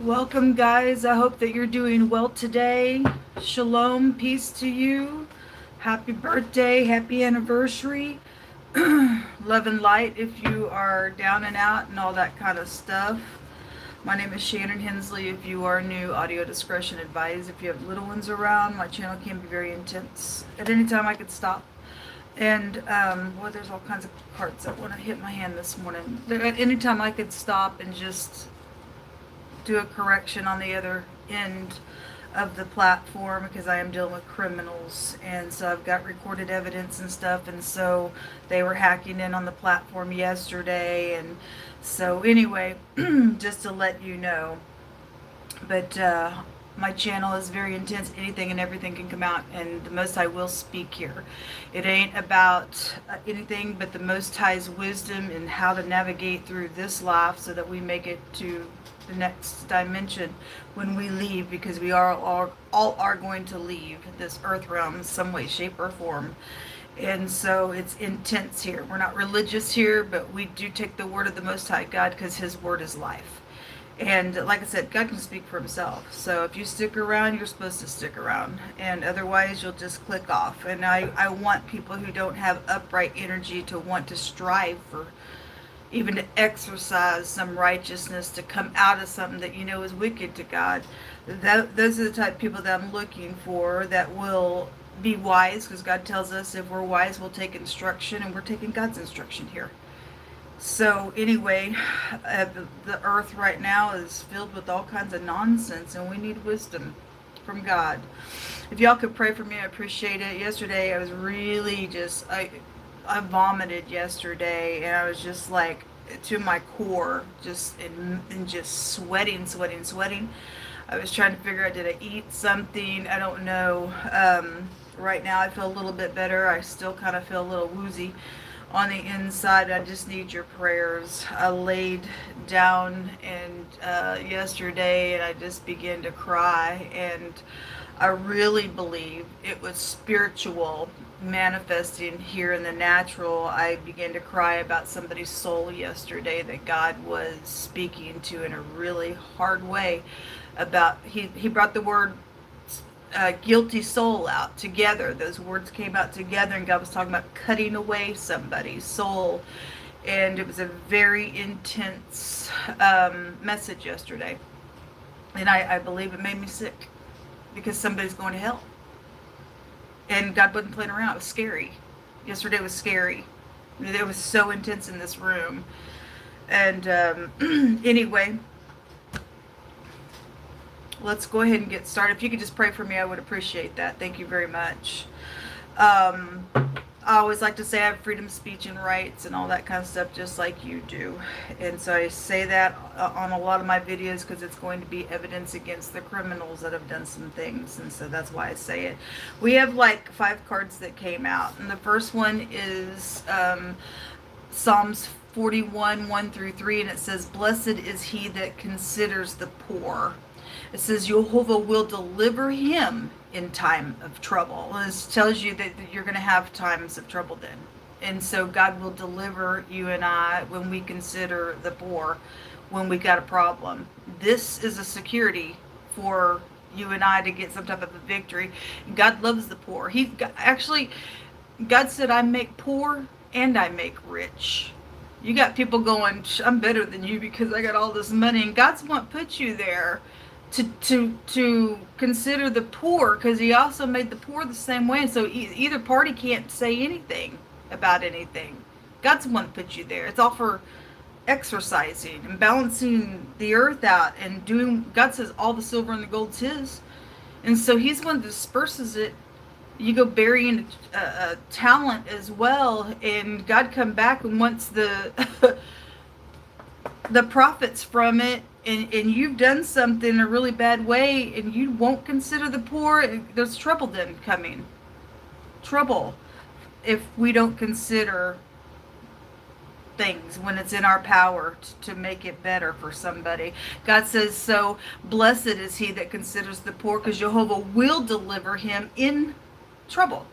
Welcome, guys. I hope that you're doing well today. Shalom, peace to you. Happy birthday, happy anniversary. Love and light if you are down and out and all that kind of stuff. My name is Shannon Hensley. If you are new, audio discretion advised. If you have little ones around, my channel can be very intense. At any time, I could stop. And, well, there's all kinds of cards that want to hit my hand this morning. At any time, I could stop and just do a correction on the other end of the platform because I am dealing with criminals, and so I've got recorded evidence and stuff, and so they were hacking in on the platform yesterday, and so anyway, just to let you know. But my channel is very intense. Anything and everything can come out, and the Most High will speak here. It ain't about anything but the Most High's wisdom and how to navigate through this life so that we make it to the next dimension when we leave, because we all are going to leave this earth realm in some way, shape, or form. And so it's intense here. We're not religious here, but we do take the word of the Most High God because His word is life. And like I said, God can speak for Himself. So if you stick around, you're supposed to stick around. And otherwise, you'll just click off. And I want people who don't have upright energy to want to strive for, even to exercise some righteousness, to come out of something that you know is wicked to God. Those are the type of people that I'm looking for, that will be wise, because God tells us if we're wise, we'll take instruction, and we're taking God's instruction here. So anyway, the earth right now is filled with all kinds of nonsense, and we need wisdom from God. If y'all could pray for me, I appreciate it. Yesterday, I was really just, I vomited yesterday, and I was just like to my core, just and just sweating. I was trying to figure out, did I eat something? I don't know. Right now I feel a little bit better. I still kind of feel a little woozy on the inside. I just need your prayers. I laid down and yesterday, and I just began to cry, and I really believe it was spiritual manifesting here in the natural. I began to cry about somebody's soul yesterday that God was speaking to in a really hard way about. He brought the word guilty soul out together. Those words came out together, and God was talking about cutting away somebody's soul. And it was a very intense message yesterday. And I believe it made me sick, because somebody's going to hell. And God wasn't playing around. It was scary. Yesterday was scary. It was so intense in this room. And anyway, let's go ahead and get started. If you could just pray for me, I would appreciate that. Thank you very much. I always like to say I have freedom of speech and rights and all that kind of stuff, just like you do. And so I say that on a lot of my videos, because it's going to be evidence against the criminals that have done some things. And so that's why I say it. We have like 5 cards that came out. And the first one is Psalms 41, 1 through 3. And it says, "Blessed is he that considers the poor." It says Jehovah will deliver him in time of trouble. And this tells you that you're going to have times of trouble then. And so God will deliver you and I when we consider the poor, when we got a problem. This is a security for you and I to get some type of a victory. God loves the poor. God said, I make poor and I make rich. You got people going, I'm better than you because I got all this money. And God's what put you there to consider the poor, because He also made the poor the same way. So either party can't say anything about anything. God's the one that put you there. It's all for exercising and balancing the earth out and doing. God says all the silver and the gold's His, and so He's the one that disperses it. You go burying a talent as well, and God come back and wants the the profits from it. And you've done something in a really bad way, and you won't consider the poor, there's trouble then coming. Trouble if we don't consider things when it's in our power to make it better for somebody. God says, so blessed is he that considers the poor, because Jehovah will deliver him in trouble.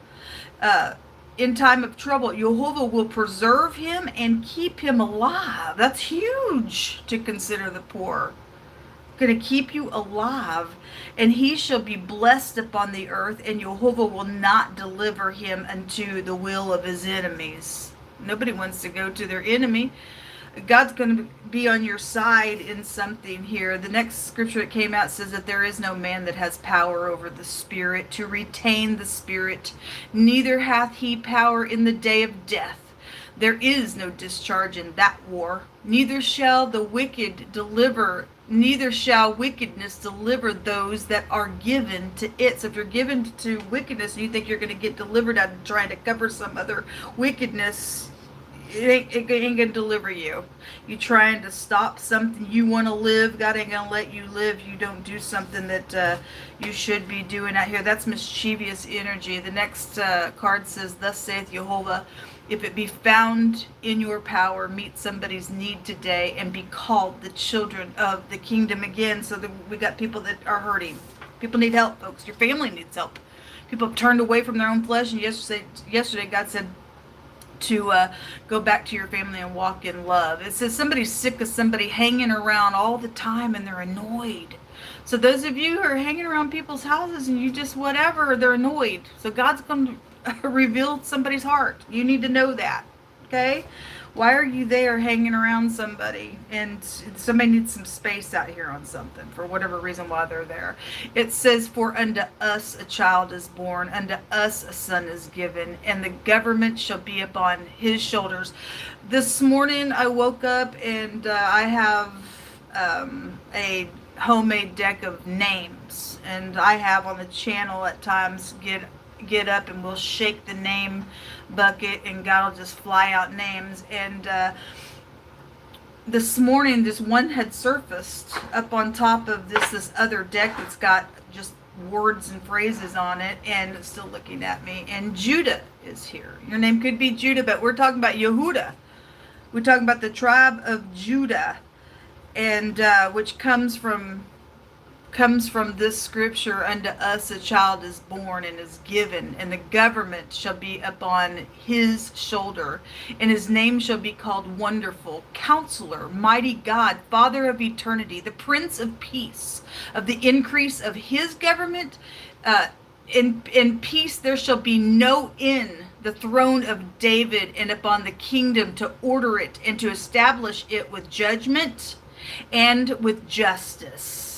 In time of trouble, Jehovah will preserve him and keep him alive. That's huge, to consider the poor. going to keep you alive, and he shall be blessed upon the earth, and Jehovah will not deliver him unto the will of his enemies. Nobody wants to go to their enemy. God's going to be on your side in something here. The next scripture that came out says that there is no man that has power over the spirit to retain the spirit, neither hath he power in the day of death. There is no discharge in that war. Neither shall wickedness deliver those that are given to it. So if you're given to wickedness and you think you're going to get delivered out of trying to cover some other wickedness, it ain't gonna deliver you. You trying to stop something you want to live, God ain't gonna let you live. You don't do something that you should be doing out here. That's mischievous energy. The next card says, thus saith Jehovah, if it be found in your power, meet somebody's need today and be called the children of the kingdom again. So we got people that are hurting. People need help, folks. Your family needs help. People have turned away from their own flesh, and yesterday God said to go back to your family and walk in love. It says somebody's sick of somebody hanging around all the time and they're annoyed. So those of you who are hanging around people's houses and you just whatever, they're annoyed. So God's going to reveal somebody's heart. You need to know that. Okay? Why are you there hanging around somebody? And somebody needs some space out here on something for whatever reason why they're there. It says, for unto us a child is born, unto us a son is given, and the government shall be upon his shoulders. This morning I woke up and I have a homemade deck of names. And I have on the channel at times get up and we'll shake the name bucket and God will just fly out names. And this morning this one had surfaced up on top of this other deck that's got just words and phrases on it, and it's still looking at me. And Judah is here. Your name could be Judah, but we're talking about Yehuda. We're talking about the tribe of Judah, and which comes from this scripture, unto us a child is born and is given, and the government shall be upon his shoulder, and his name shall be called Wonderful, Counselor, Mighty God, Father of Eternity, the Prince of Peace. Of the increase of his government, in peace there shall be no end, the throne of David, and upon the kingdom, to order it and to establish it with judgment and with justice.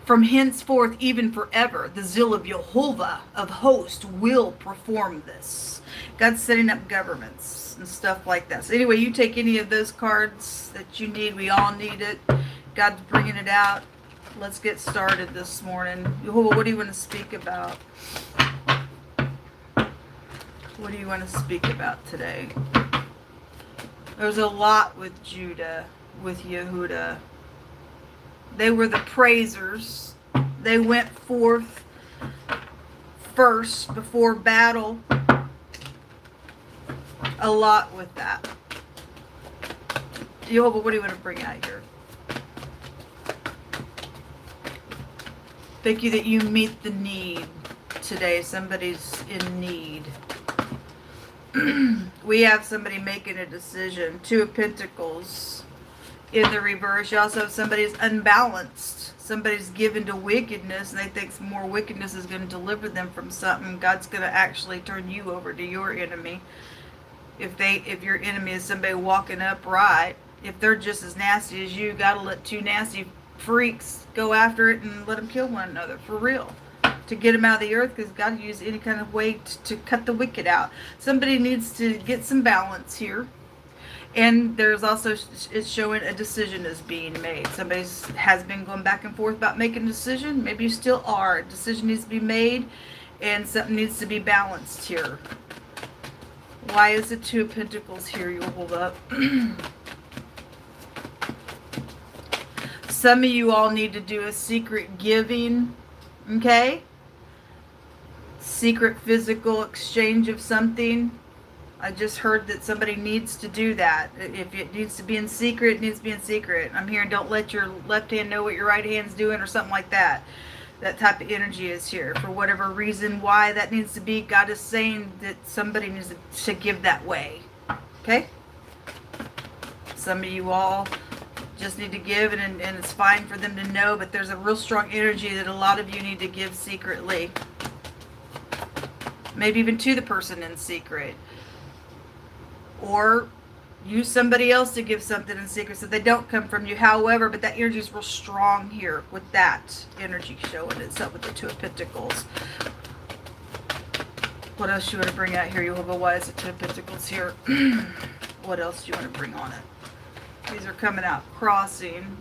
From henceforth, even forever, the zeal of Jehovah of hosts will perform this. God's setting up governments and stuff like that. So anyway, you take any of those cards that you need. We all need it. God's bringing it out. Let's get started this morning. Jehovah, what do you want to speak about? What do you want to speak about today? There's a lot with Judah, with Yehuda. They were the praisers. They went forth first before battle. A lot with that. Jehovah, what do you want to bring out here? Thank you that you meet the need today. Somebody's in need. We have somebody making a decision. Two of Pentacles. In the reverse, you also have somebody's unbalanced. Somebody's given to wickedness, and they think more wickedness is going to deliver them from something. God's going to actually turn you over to your enemy. If your enemy is somebody walking upright, if they're just as nasty as you, God will let two nasty freaks go after it and let them kill one another for real, to get them out of the earth, because God will use any kind of way to cut the wicked out. Somebody needs to get some balance here. And there's also, it's showing a decision is being made. Somebody has been going back and forth about making a decision. Maybe you still are. A decision needs to be made, and something needs to be balanced here. Why is the Two of Pentacles here? You'll hold up. Some of you all need to do a secret giving, okay? Secret physical exchange of something. I just heard that somebody needs to do that. If it needs to be in secret, it needs to be in secret. I'm hearing don't let your left hand know what your right hand's doing, or something like that. That type of energy is here. For whatever reason why that needs to be, God is saying that somebody needs to give that way. Okay? Some of you all just need to give, and it's fine for them to know, but there's a real strong energy that a lot of you need to give secretly. Maybe even to the person in secret. Or use somebody else to give something in secret so they don't come from you. However, but that energy is real strong here with that energy showing itself with the Two of Pentacles. What else do you want to bring out here? Why is the Two of Pentacles here? What else do you want to bring on it? These are coming out. Crossing.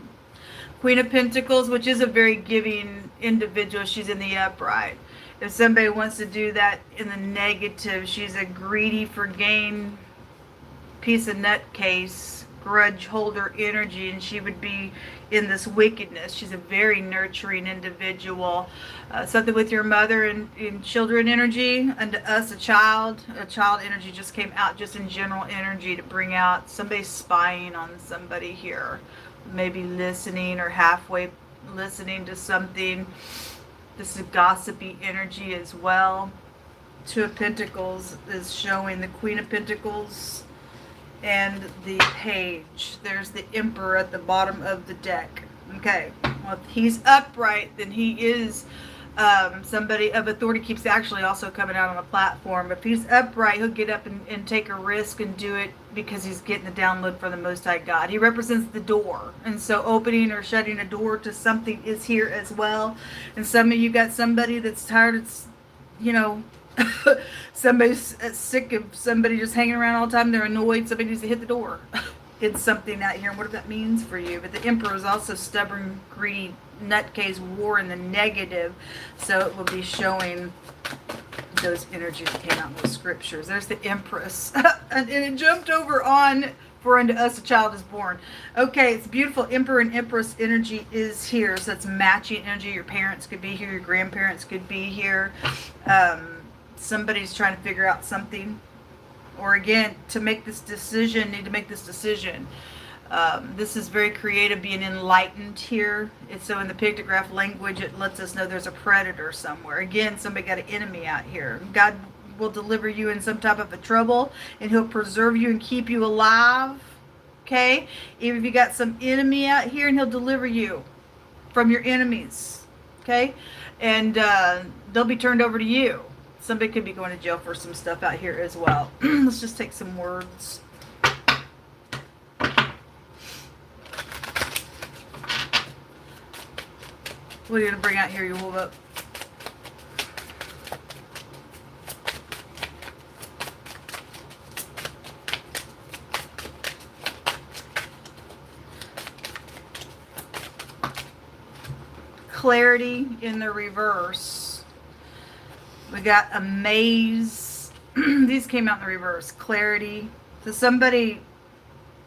Queen of Pentacles, which is a very giving individual. She's in the upright. If somebody wants to do that in the negative, she's a greedy for gain, piece of nutcase, grudge holder energy, and she would be in this wickedness. She's a very nurturing individual. Something with your mother and children energy. Unto us, a child energy just came out, just in general energy, to bring out somebody spying on somebody here. Maybe listening or halfway listening to something. This is gossipy energy as well. Two of Pentacles is showing the Queen of Pentacles and the Page. There's the Emperor at the bottom of the deck. Okay, well, if he's upright, then he is somebody of authority. Keeps actually also coming out on a platform. If he's upright, he'll get up and take a risk and do it because he's getting the download from the Most High God. He represents the door, and so opening or shutting a door to something is here as well. And some of you got somebody that's tired of, you know, somebody's sick of somebody just hanging around all the time. They're annoyed. Somebody needs to hit the door. It's something out here, and what that means for you. But the Emperor is also stubborn, greedy, nutcase, war in the negative. So it will be showing those energies that came out in those scriptures. There's the Empress. And it jumped over on for unto us a child is born. Okay, it's beautiful. Emperor and Empress energy is here. So it's matching energy. Your parents could be here. Your grandparents could be here. Somebody's trying to figure out something. Or again, to make this decision, need to make this decision. This is very creative, being enlightened here. So in the pictograph language, it lets us know there's a predator somewhere. Again, somebody got an enemy out here. God will deliver you in some type of a trouble, and he'll preserve you and keep you alive. Okay? Even if you got some enemy out here, and he'll deliver you from your enemies. Okay? And they'll be turned over to you. Somebody could be going to jail for some stuff out here as well. Let's just take some words. What are you going to bring out here? You hold up. Clarity in the reverse. We got amaze. These came out in the reverse. Clarity. So somebody,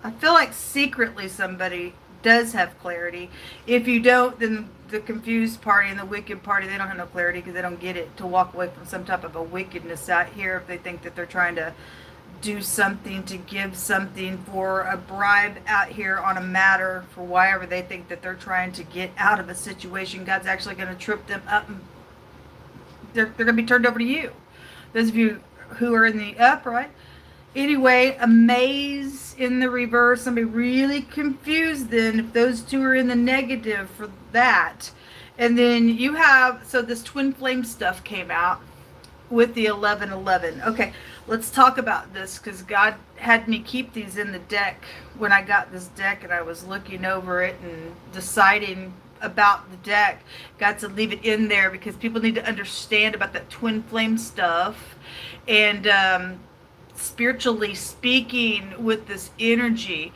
I feel like secretly somebody does have clarity. If you don't, then the confused party and the wicked party, they don't have no clarity because they don't get it, to walk away from some type of a wickedness out here if they think that they're trying to do something, to give something for a bribe out here on a matter for whatever they think that they're trying to get out of a situation. God's actually going to trip them up, and they're going to be turned over to you. Those of you who are in the upright. Anyway, amaze in the reverse. Somebody really confused then if those two are in the negative for that. And then you have, so this twin flame stuff came out with the 1111. Okay, let's talk about this because God had me keep these in the deck when I got this deck, and I was looking over it and deciding about the deck. Got to leave it in there because people need to understand about that twin flame stuff. And spiritually speaking, with this energy,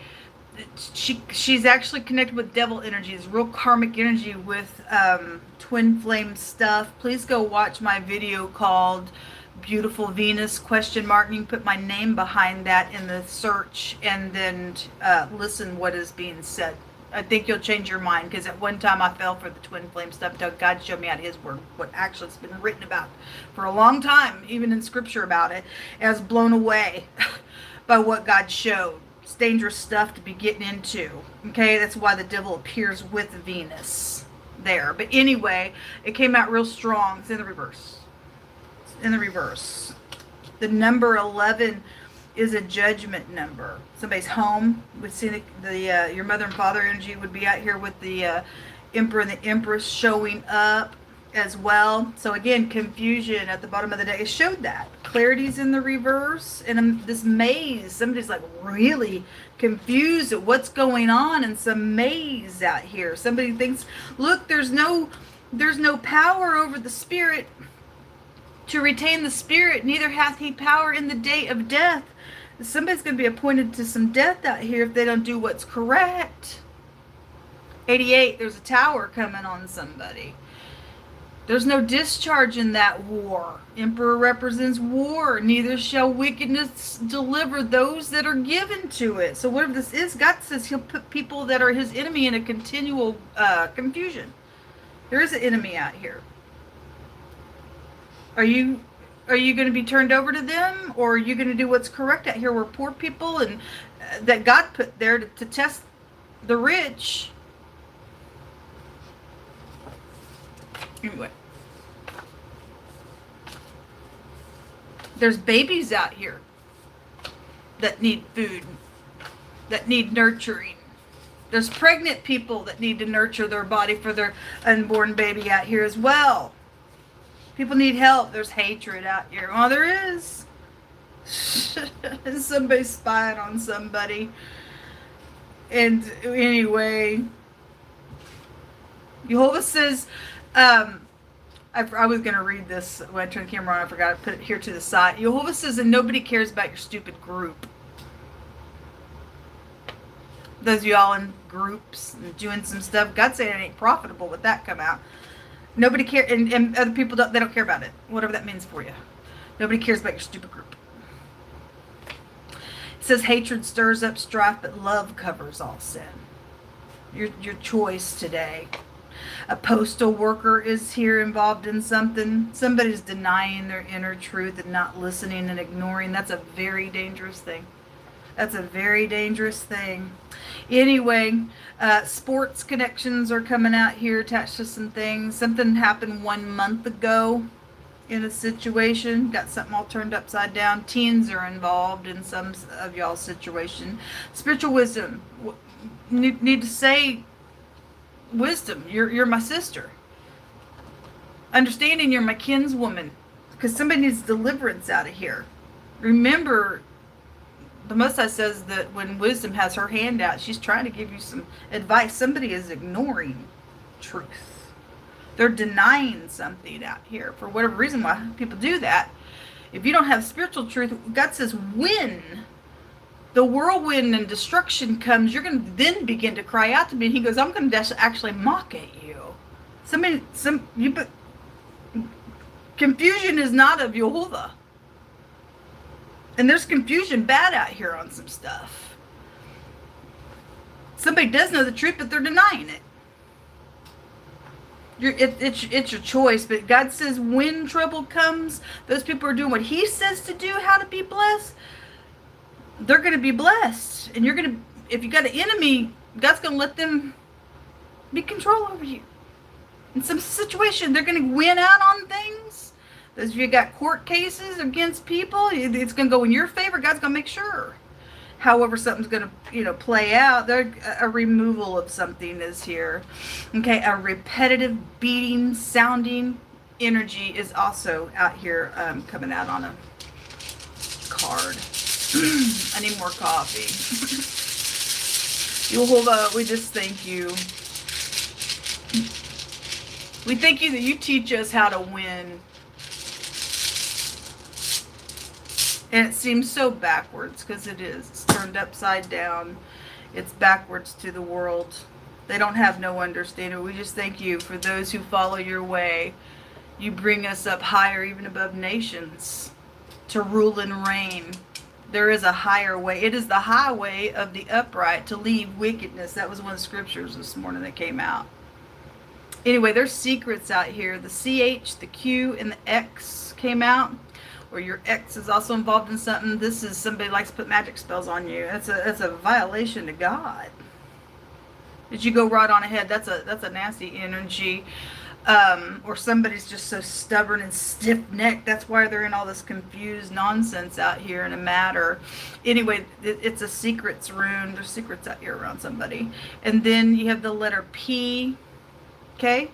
she's actually connected with devil energies, real karmic energy with twin flame stuff. Please go watch my video called Beautiful Venus ? You can put my name behind that in the search, and then listen what is being said. I think you'll change your mind, because at one time I fell for the twin flame stuff until God showed me out his word, what actually has been written about for a long time, even in scripture about it. And I was blown away by what God showed. It's dangerous stuff to be getting into. Okay, that's why the devil appears with Venus there. But anyway, it came out real strong. It's in the reverse. It's in the reverse. The number 11 is a judgment number. Somebody's home. We see the your mother and father energy would be out here with the Emperor and the Empress showing up as well. So again, confusion at the bottom of the deck. It showed that. Clarity's in the reverse. And this maze. Somebody's like really confused at what's going on in some maze out here. Somebody thinks, look, there's no power over the spirit to retain the spirit. Neither hath he power in the day of death. Somebody's going to be appointed to some death out here if they don't do what's correct. 88, there's a tower coming on somebody. There's no discharge in that war. Emperor represents war. Neither shall wickedness deliver those that are given to it. So whatever this is, God says he'll put people that are his enemy in a continual confusion. There is an enemy out here. Are you going to be turned over to them, or are you going to do what's correct out here? We're poor people, and that God put there to test the rich. Anyway, there's babies out here that need food, that need nurturing. There's pregnant people that need to nurture their body for their unborn baby out here as well. People need help. There's hatred out here. Oh, there is. Somebody's spying on somebody. And anyway, Jehovah says, I was going to read this when I turned the camera on. I forgot to put it here to the side. Jehovah says that nobody cares about your stupid group. Those of y'all in groups and doing some stuff, God said it ain't profitable with that come out. Nobody cares, and other people they don't care about it. Whatever that means for you. Nobody cares about your stupid group. It says hatred stirs up strife, but love covers all sin. Your choice today. A postal worker is here involved in something. Somebody's denying their inner truth and not listening and ignoring. That's a very dangerous thing. That's a very dangerous thing. Anyway, sports connections are coming out here attached to some things. Something happened 1 month ago in a situation. Got something all turned upside down. Teens are involved in some of y'all's situation. Spiritual wisdom. Need to say wisdom. You're my sister. Understanding you're my kinswoman. Because somebody needs deliverance out of here. Remember, the Most High says that when wisdom has her hand out, she's trying to give you some advice. Somebody is ignoring truth. They're denying something out here for whatever reason why people do that. If you don't have spiritual truth, God says when the whirlwind and destruction comes, you're going to then begin to cry out to me. He goes, I'm going to actually mock at you. Confusion is not of Jehovah. And there's confusion bad out here on some stuff. Somebody does know the truth, but they're denying it. It's your choice, but God says when trouble comes, those people are doing what he says to do, how to be blessed. They're going to be blessed. And you're going to, if you got an enemy, God's going to let them be control over you. In some situation, they're going to win out on things. Those of you got court cases against people, it's going to go in your favor. God's going to make sure. However, something's going to, play out. A removal of something is here. Okay, a repetitive, beating, sounding energy is also out here coming out on a card. I need more coffee. Jehovah, we just thank you. We thank you that you teach us how to win. And it seems so backwards, because it is. It's turned upside down. It's backwards to the world. They don't have no understanding. We just thank you for those who follow your way. You bring us up higher, even above nations, to rule and reign. There is a higher way. It is the highway of the upright to leave wickedness. That was one of the scriptures this morning that came out. Anyway, there's secrets out here. The CH, the Q, and the X came out. Or your ex is also involved in something. This is somebody likes to put magic spells on you. That's a violation to God. Did you go right on ahead? That's a nasty energy. Or somebody's just so stubborn and stiff-necked. That's why they're in all this confused nonsense out here in a matter. Anyway, it's a secrets rune. There's secrets out here around somebody. And then you have the letter P, okay?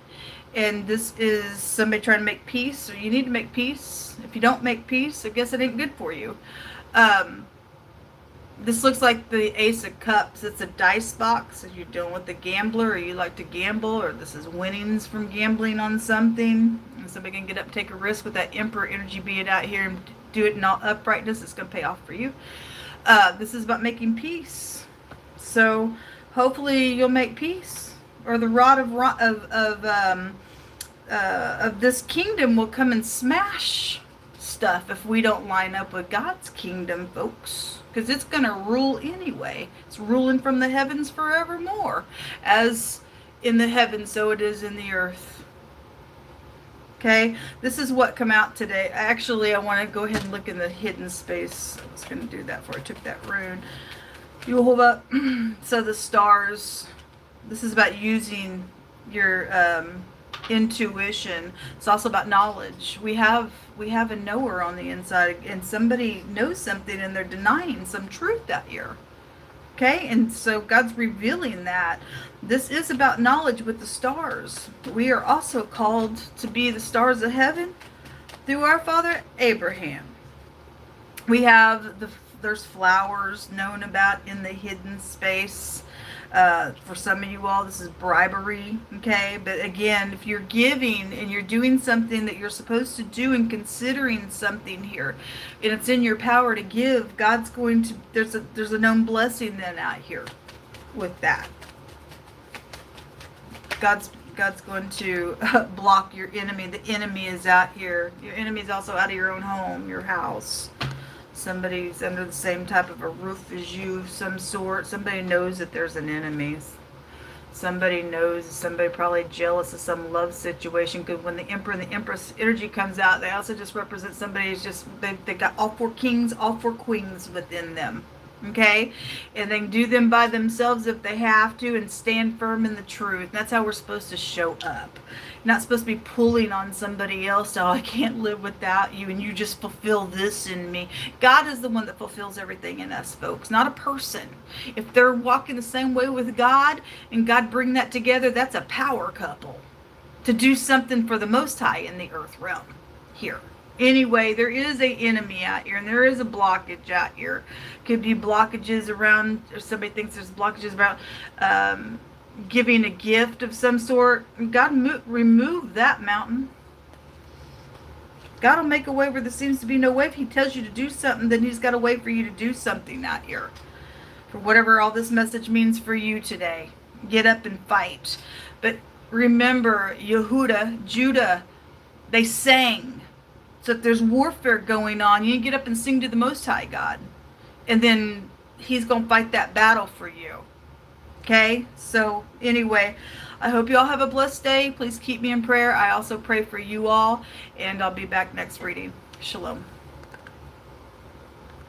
And this is somebody trying to make peace, so you need to make peace. If you don't make peace, I guess it ain't good for you. This looks like the Ace of Cups. It's a dice box. If you're dealing with a gambler, or you like to gamble, or this is winnings from gambling on something, and somebody can get up, take a risk with that Emperor energy being out here and do it in all uprightness. It's going to pay off for you. This is about making peace. So hopefully you'll make peace, or the rod of this kingdom will come and smash stuff if we don't line up with God's kingdom, folks. Because it's going to rule anyway. It's ruling from the heavens forevermore. As in the heavens, so it is in the earth. Okay? This is what come out today. Actually, I want to go ahead and look in the hidden space. I was going to do that before I took that rune. You will hold up. So the stars. This is about using your intuition. It's also about knowledge. We have a knower on the inside, and somebody knows something and they're denying some truth out here. Okay? And so God's revealing that. This is about knowledge with the stars. We are also called to be the stars of heaven through our father Abraham. We have there's flowers known about in the hidden space. For some of you all, this is bribery, okay? But again, if you're giving and you're doing something that you're supposed to do and considering something here, and it's in your power to give, God's going to, there's a known blessing then out here with that. God's going to block your enemy. The enemy is out here. Your enemy is also out of your own home, your house. Somebody's under the same type of a roof as you, some sort. Somebody knows that there's an enemy. Somebody knows, somebody probably jealous of some love situation. Because when the Emperor and the Empress energy comes out, they also just represent somebody who's just, they got all four kings, all four queens within them. Okay? And they can do them by themselves if they have to, and stand firm in the truth. That's how we're supposed to show up. You're not supposed to be pulling on somebody else. Oh, I can't live without you, and you just fulfill this in me. God is the one that fulfills everything in us, folks, not a person. If they're walking the same way with God, and God bring that together, that's a power couple to do something for the Most High in the earth realm here. Anyway, there is an enemy out here, and there is a blockage out here. Could be blockages around, or somebody thinks there's blockages around giving a gift of some sort. God remove that mountain. God will make a way where there seems to be no way. If he tells you to do something, then he's got a way for you to do something out here. For whatever all this message means for you today. Get up and fight. But remember, Judah, they sang. So if there's warfare going on, you get up and sing to the Most High God. And then he's going to fight that battle for you. Okay? So anyway, I hope you all have a blessed day. Please keep me in prayer. I also pray for you all. And I'll be back next reading. Shalom.